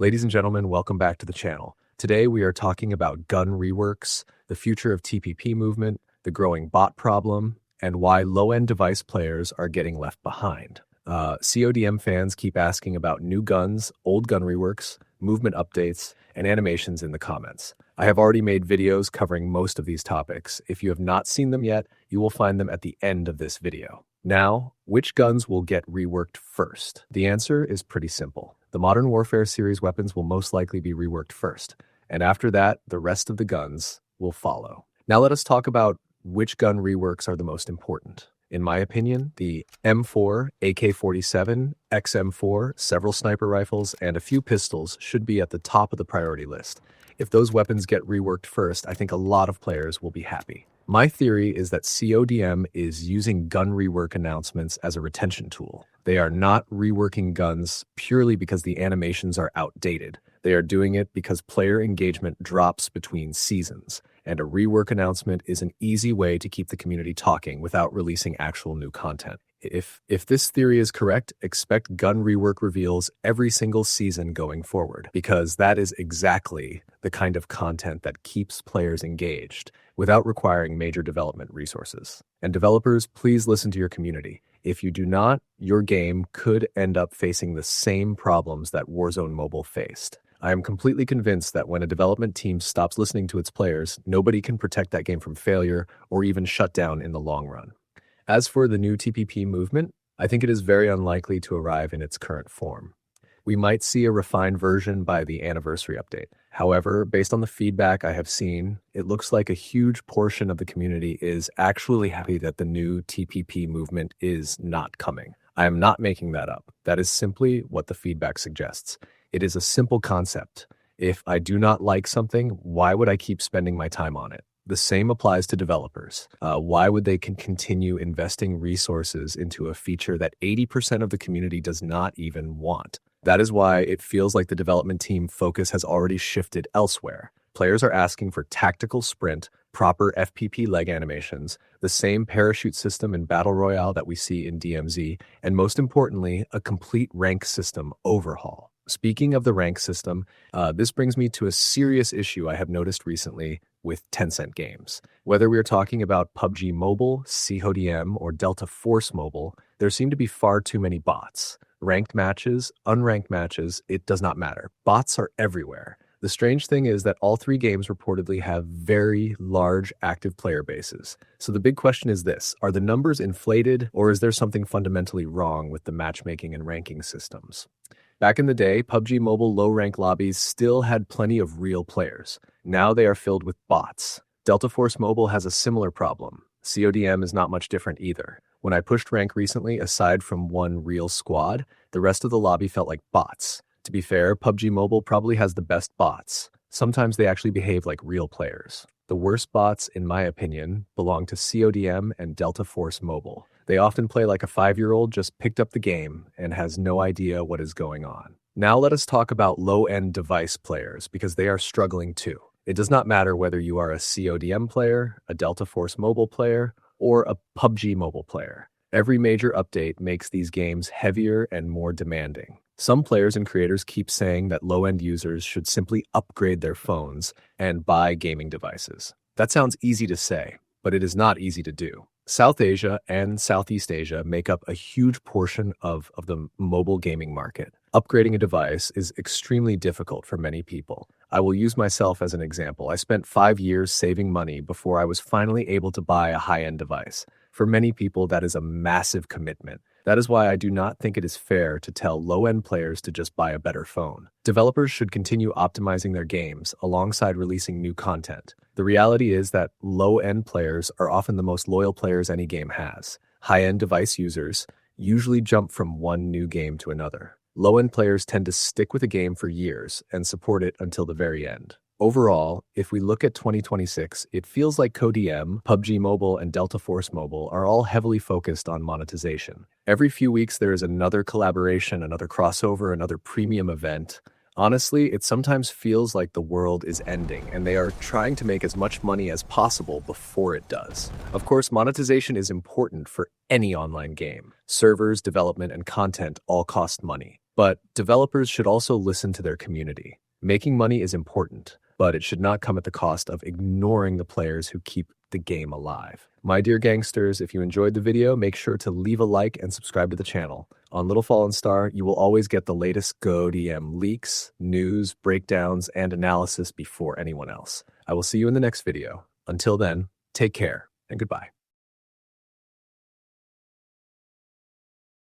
Ladies and gentlemen, welcome back to the channel. Today we are talking about gun reworks, the future of TPP movement, the growing bot problem, and why low-end device players are getting left behind. CODM fans keep asking about new guns, old gun reworks, movement updates, and animations in the comments. I have already made videos covering most of these topics. If you have not seen them yet, you will find them at the end of this video. Now, which guns will get reworked first? The answer is pretty simple. The Modern Warfare series weapons will most likely be reworked first, and after that, the rest of the guns will follow. Now let us talk about which gun reworks are the most important. In my opinion, the M4, AK-47, XM4, several sniper rifles, and a few pistols should be at the top of the priority list. If those weapons get reworked first, I think a lot of players will be happy. My theory is that CODM is using gun rework announcements as a retention tool. They are not reworking guns purely because the animations are outdated. They are doing it because player engagement drops between seasons, and a rework announcement is an easy way to keep the community talking without releasing actual new content. If this theory is correct, expect gun rework reveals every single season going forward, because that is exactly the kind of content that keeps players engaged without requiring major development resources. And developers, please listen to your community. If you do not, your game could end up facing the same problems that Warzone Mobile faced. I am completely convinced that when a development team stops listening to its players, nobody can protect that game from failure or even shut down in the long run. As for the new TPP movement, I think it is very unlikely to arrive in its current form. We might see a refined version by the anniversary update. However, based on the feedback I have seen, it looks like a huge portion of the community is actually happy that the new TPP movement is not coming. I am not making that up. That is simply what the feedback suggests. It is a simple concept. If I do not like something, why would I keep spending my time on it? The same applies to developers. Why would they continue investing resources into a feature that 80% of the community does not even want? That is why it feels like the development team focus has already shifted elsewhere. Players are asking for tactical sprint, proper FPP leg animations, the same parachute system in Battle Royale that we see in DMZ, and most importantly, a complete rank system overhaul. Speaking of the rank system, this brings me to a serious issue I have noticed recently with Tencent games. Whether we are talking about PUBG Mobile, Codm, or Delta Force Mobile, there seem to be far too many bots. Ranked matches, unranked matches, it does not matter. Bots are everywhere. The strange thing is that all three games reportedly have very large active player bases. So the big question is this: are the numbers inflated, or is there something fundamentally wrong with the matchmaking and ranking systems? Back in the day, PUBG Mobile low-rank lobbies still had plenty of real players. Now they are filled with bots. Delta Force Mobile has a similar problem. CODM is not much different either. When I pushed rank recently, aside from one real squad, the rest of the lobby felt like bots. To be fair, PUBG Mobile probably has the best bots. Sometimes they actually behave like real players. The worst bots, in my opinion, belong to CODM and Delta Force Mobile. They often play like a 5-year-old just picked up the game and has no idea what is going on. Now let us talk about low-end device players, because they are struggling too. It does not matter whether you are a CODM player, a Delta Force Mobile player, or a PUBG Mobile player. Every major update makes these games heavier and more demanding. Some players and creators keep saying that low-end users should simply upgrade their phones and buy gaming devices. That sounds easy to say, but it is not easy to do. South Asia and Southeast Asia make up a huge portion of the mobile gaming market. Upgrading a device is extremely difficult for many people. I will use myself as an example. I spent 5 years saving money before I was finally able to buy a high-end device. For many people, that is a massive commitment. That is why I do not think it is fair to tell low-end players to just buy a better phone. Developers should continue optimizing their games alongside releasing new content. The reality is that low-end players are often the most loyal players any game has. High-end device users usually jump from one new game to another. Low-end players tend to stick with a game for years and support it until the very end. Overall, if we look at 2026, it feels like Codm, PUBG Mobile, and Delta Force Mobile are all heavily focused on monetization. Every few weeks there is another collaboration, another crossover, another premium event. Honestly, it sometimes feels like the world is ending, and they are trying to make as much money as possible before it does. Of course, monetization is important for any online game. Servers, development, and content all cost money. But developers should also listen to their community. Making money is important, but it should not come at the cost of ignoring the players who keep the game alive. My dear gangsters, if you enjoyed the video, make sure to leave a like and subscribe to the channel. On Little Fallen Star, you will always get the latest Codm leaks, news, breakdowns, and analysis before anyone else. I will see you in the next video. Until then, take care and goodbye.